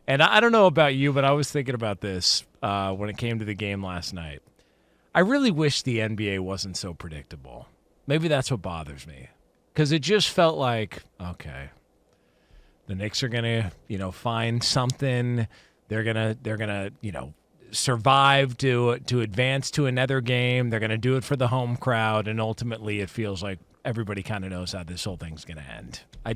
And I don't know about you, but I was thinking about this when it came to the game last night. I really wish the NBA wasn't so predictable. Maybe that's what bothers me. Because it just felt like, okay, the Knicks are gonna, find something. They're gonna, survive to advance to another game. They're gonna do it for the home crowd, and ultimately, it feels like everybody kind of knows how this whole thing's gonna end. I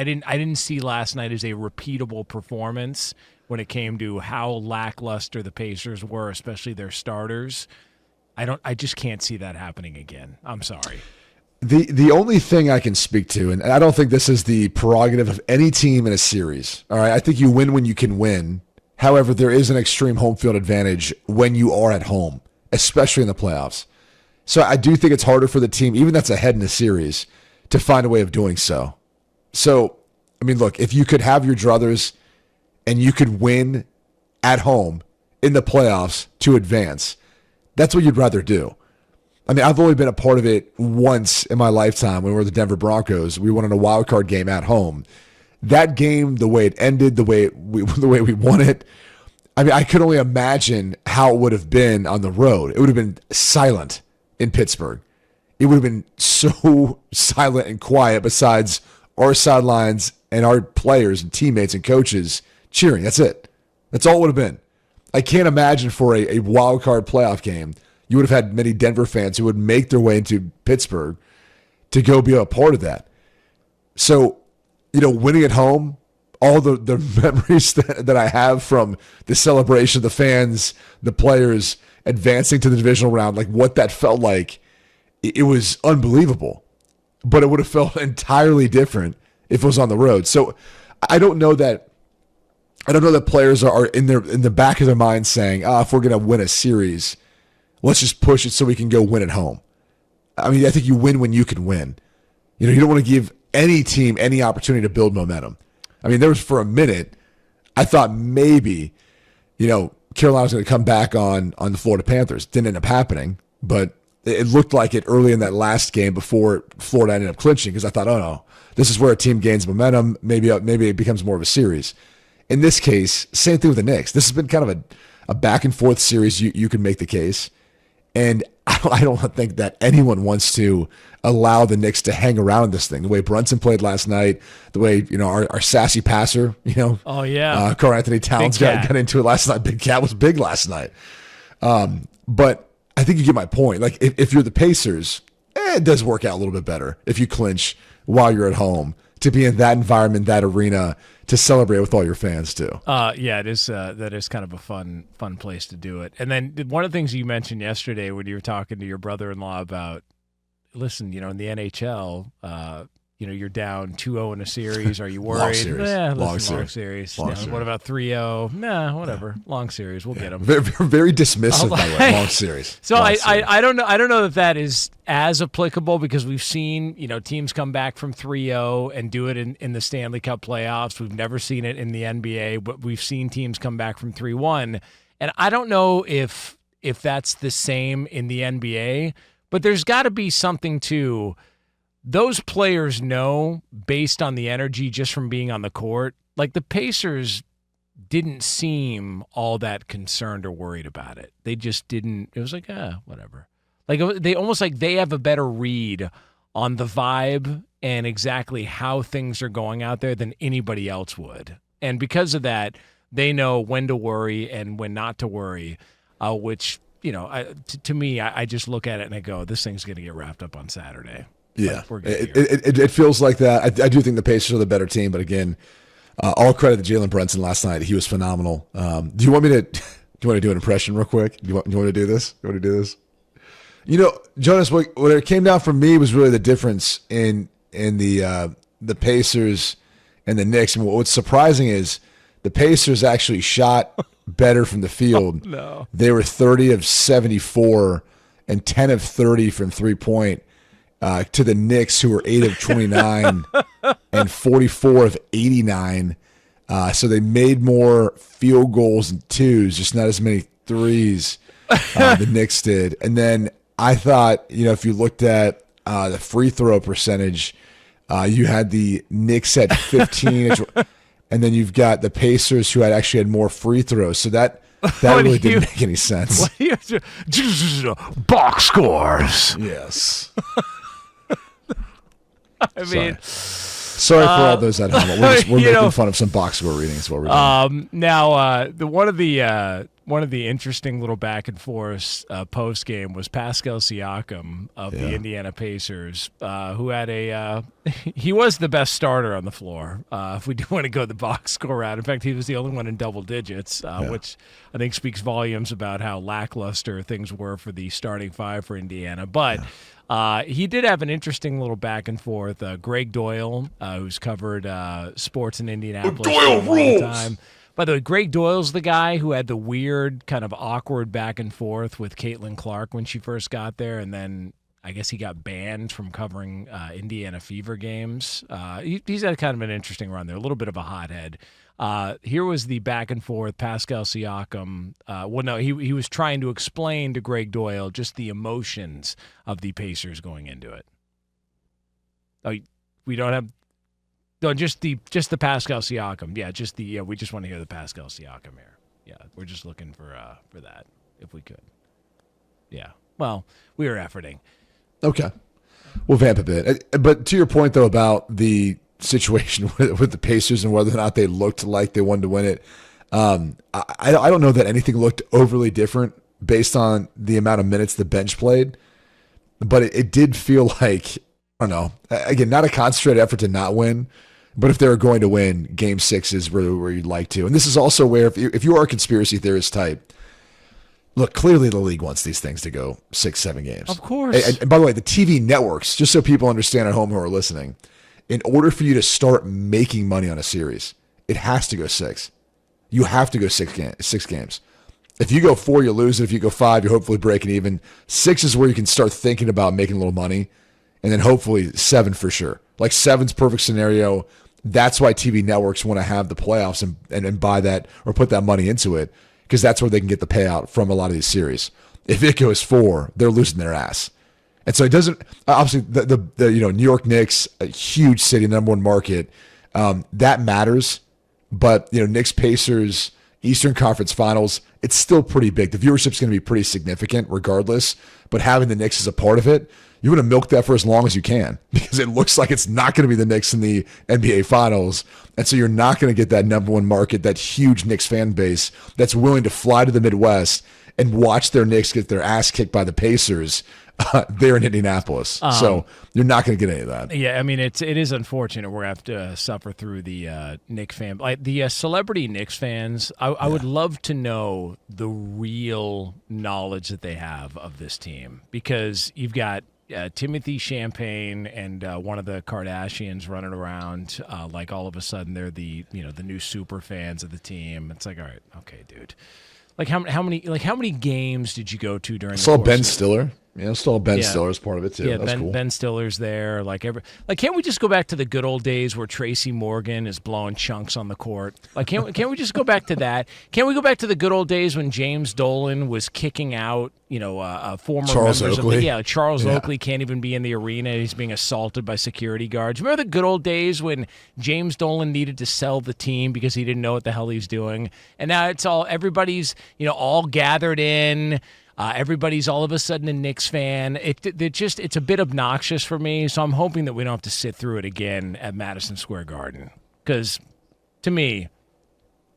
didn't see last night as a repeatable performance when it came to how lackluster the Pacers were, especially their starters. I just can't see that happening again. I'm sorry. The only thing I can speak to, and I don't think this is the prerogative of any team in a series. All right, I think you win when you can win. However, there is an extreme home field advantage when you are at home, especially in the playoffs. So I do think it's harder for the team, even that's ahead in the series, to find a way of doing so. So, I mean, look, if you could have your druthers and you could win at home in the playoffs to advance, that's what you'd rather do. I mean, I've only been a part of it once in my lifetime when we were the Denver Broncos. We won in a wild card game at home. That game, the way it ended, the way we won it, I mean, I could only imagine how it would have been on the road. It would have been silent in Pittsburgh. It would have been so silent and quiet besides our sidelines and our players and teammates and coaches cheering. That's it. That's all it would have been. I can't imagine for a wild card playoff game, you would have had many Denver fans who would make their way into Pittsburgh to go be a part of that. So, winning at home, all the memories that I have from the celebration, the fans, the players advancing to the divisional round, like what that felt like, it was unbelievable. But it would have felt entirely different if it was on the road. So I don't know that players are in the back of their mind saying, if we're going to win a series, let's just push it so we can go win at home. I mean, I think you win when you can win. You don't want to give any team any opportunity to build momentum. I mean, there was for a minute, I thought maybe, Carolina was going to come back on the Florida Panthers. Didn't end up happening, but it looked like it early in that last game before Florida ended up clinching because I thought, oh no, this is where a team gains momentum. Maybe it becomes more of a series. In this case, same thing with the Knicks. This has been kind of a back and forth series. You can make the case. And I don't think that anyone wants to allow the Knicks to hang around this thing. The way Brunson played last night, the way, our sassy passer, Oh, yeah. Karl Anthony Towns got into it last night. Big Cat was big last night. But I think you get my point. Like, if you're the Pacers, it does work out a little bit better if you clinch while you're at home to be in that environment, that arena, to celebrate with all your fans too. Yeah, it is. That is kind of a fun place to do it. And then one of the things you mentioned yesterday when you were talking to your brother-in-law about, listen, in the NHL, you're down 2-0 in a series. Are you worried? Long series. What about 3-0? Nah, whatever. Long series. We'll get them. Very, very dismissive, by the way. Long series. So I don't know. I don't know that is as applicable because we've seen teams come back from 3-0 and do it in the Stanley Cup playoffs. We've never seen it in the NBA, but we've seen teams come back from 3-1, and I don't know if that's the same in the NBA. But there's got to be something to. Those players know, based on the energy just from being on the court, like the Pacers didn't seem all that concerned or worried about it. They just didn't. It was like, whatever. Like they almost like they have a better read on the vibe and exactly how things are going out there than anybody else would. And because of that, they know when to worry and when not to worry, which, to me, I just look at it and I go, this thing's going to get wrapped up on Saturday. Yeah, it feels like that. I do think the Pacers are the better team, but again, all credit to Jalen Brunson last night. He was phenomenal. Do you want to do an impression real quick? Do you want to do this? Jonas, what it came down for me was really the difference in the Pacers and the Knicks. And what's surprising is the Pacers actually shot better from the field. Oh, no. They were 30 of 74 and 10 of 30 from 3-point. To the Knicks, who were 8 of 29 and 44 of 89. So they made more field goals and twos, just not as many threes the Knicks did. And then I thought, if you looked at the free throw percentage, you had the Knicks at 15. and then you've got the Pacers who actually had more free throws. So that really didn't make any sense. Box scores. Yes. I mean, sorry for all those at home. We're making fun of some box score reading. Is what we're doing. Now, one of the interesting little back and forth post game was Pascal Siakam of the Indiana Pacers, who had he was the best starter on the floor. If we do want to go the box score route, in fact, he was the only one in double digits, which I think speaks volumes about how lackluster things were for the starting five for Indiana. But he did have an interesting little back and forth. Greg Doyle, who's covered sports in Indianapolis for a long time. By the way, Greg Doyle's the guy who had the weird, kind of awkward back and forth with Caitlin Clark when she first got there, and then I guess he got banned from covering Indiana Fever games. He's had kind of an interesting run there, a little bit of a hothead. Here was the back and forth, Pascal Siakam. He was trying to explain to Greg Doyle just the emotions of the Pacers going into it. Oh, we don't have... No, just the Pascal Siakam. Yeah, we just want to hear the Pascal Siakam here. Yeah, we're just looking for that if we could. Yeah. Well, we were efforting. Okay. We'll vamp a bit. But to your point though about the situation with the Pacers and whether or not they looked like they wanted to win it, I don't know that anything looked overly different based on the amount of minutes the bench played, but it did feel like, I don't know, again, not a concentrated effort to not win. But if they're going to win, Game 6 is really where you'd like to. And this is also where, if you are a conspiracy theorist type, look, clearly the league wants these things to go 6-7 games. Of course. And by the way, the TV networks, just so people understand at home who are listening, in order for you to start making money on a series, it has to go 6. You have to go 6 games. If you go 4, you lose it. If you go 5, you're hopefully breaking even. 6 is where you can start thinking about making a little money. And then hopefully 7 for sure. Like 7's perfect scenario. That's why TV networks want to have the playoffs and buy that or put that money into it, because that's where they can get the payout from a lot of these series. If it goes 4, they're losing their ass. And so it doesn't, obviously the New York Knicks, a huge city, number one market, that matters. But Knicks Pacers Eastern Conference Finals, it's still pretty big. The viewership's going to be pretty significant regardless, but having the Knicks as a part of it, you want to milk that for as long as you can, because it looks like it's not going to be the Knicks in the NBA Finals. And so you're not going to get that number one market, that huge Knicks fan base that's willing to fly to the Midwest and watch their Knicks get their ass kicked by the Pacers there in Indianapolis. So you're not going to get any of that. Yeah, I mean, it is unfortunate we're going to have to suffer through the Knicks fan. Like the celebrity Knicks fans, I would love to know the real knowledge that they have of this team, because you've got Timothy Champagne and one of the Kardashians running around like all of a sudden they're the new super fans of the team. It's like, all right, okay, dude. Like how many games did you go to during? Saw Ben Stiller. Still Ben Stiller as part of it too. Yeah, That's cool. Ben Stiller's there. Can't we just go back to the good old days where Tracy Morgan is blowing chunks on the court? Like, can't we just go back to that? Can't we go back to the good old days when James Dolan was kicking out, former Charles members Oakley? of Charles Oakley can't even be in the arena. He's being assaulted by security guards. Remember the good old days when James Dolan needed to sell the team because he didn't know what the hell he's doing? And now everybody's, all gathered in. Everybody's all of a sudden a Knicks fan. It's a bit obnoxious for me, so I'm hoping that we don't have to sit through it again at Madison Square Garden, because to me,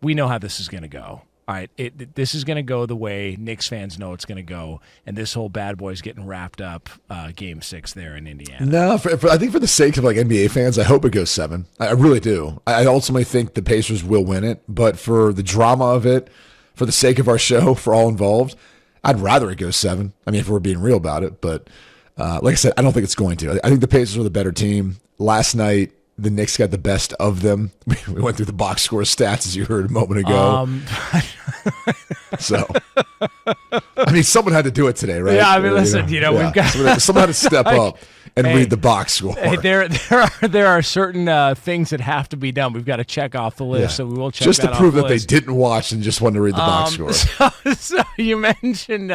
we know how this is going to go. All right, this is going to go the way Knicks fans know it's going to go, and this whole bad boy's getting wrapped up Game 6 there in Indiana. No, I think for the sake of NBA fans, I hope it goes 7. I really do. I ultimately think the Pacers will win it, but for the drama of it, for the sake of our show, for all involved, I'd rather it go 7. I mean, if we're being real about it. But like I said, I don't think it's going to. I think the Pacers are the better team. Last night, the Knicks got the best of them. We went through the box score stats, as you heard a moment ago. So, I mean, someone had to do it today, right? Yeah, I mean, listen, we've got... Someone had to step up and read the box score. Hey, there are certain things that have to be done. We've got to check off the list, so we will check just that to prove off that the list. They didn't watch and just wanted to read the box score. So you mentioned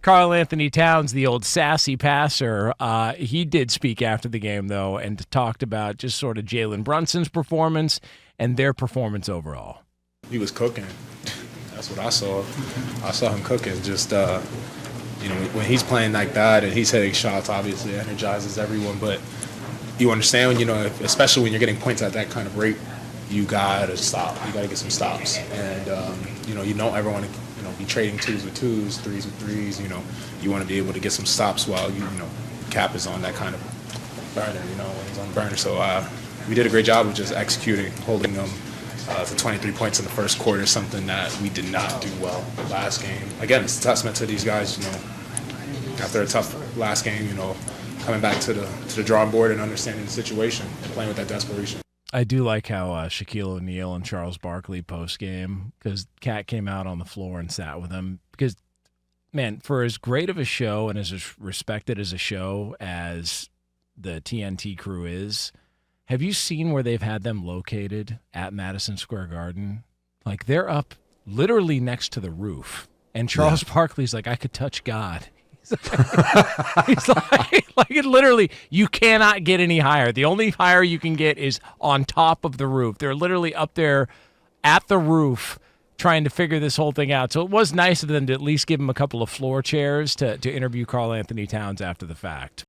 Karl Anthony Towns, the old sassy passer. He did speak after the game, though, and talked about just sort of Jalen Brunson's performance and their performance overall? He was cooking. That's what I saw. I saw him cooking. Just when he's playing like that and he's hitting shots, obviously it energizes everyone. But you understand, especially when you're getting points at that kind of rate, you gotta stop. You gotta get some stops, and you don't ever want to be trading twos with twos, threes with threes. You want to be able to get some stops while Cap is on that kind of burner. When he's on burner. So we did a great job of just executing, holding them to 23 points in the first quarter, something that we did not do well last game. Again, it's a testament to these guys. After a tough last game, coming back to the drawing board and understanding the situation and playing with that desperation. I do like how Shaquille O'Neal and Charles Barkley post-game, because Cat came out on the floor and sat with him. Because, man, for as great of a show and as respected as a show as the TNT crew is, have you seen where they've had them located at Madison Square Garden? Like, they're up literally next to the roof. And Charles Barkley's like, I could touch God. He's like literally, you cannot get any higher. The only higher you can get is on top of the roof. They're literally up there at the roof trying to figure this whole thing out. So it was nice of them to at least give him a couple of floor chairs to interview Karl Anthony Towns after the fact.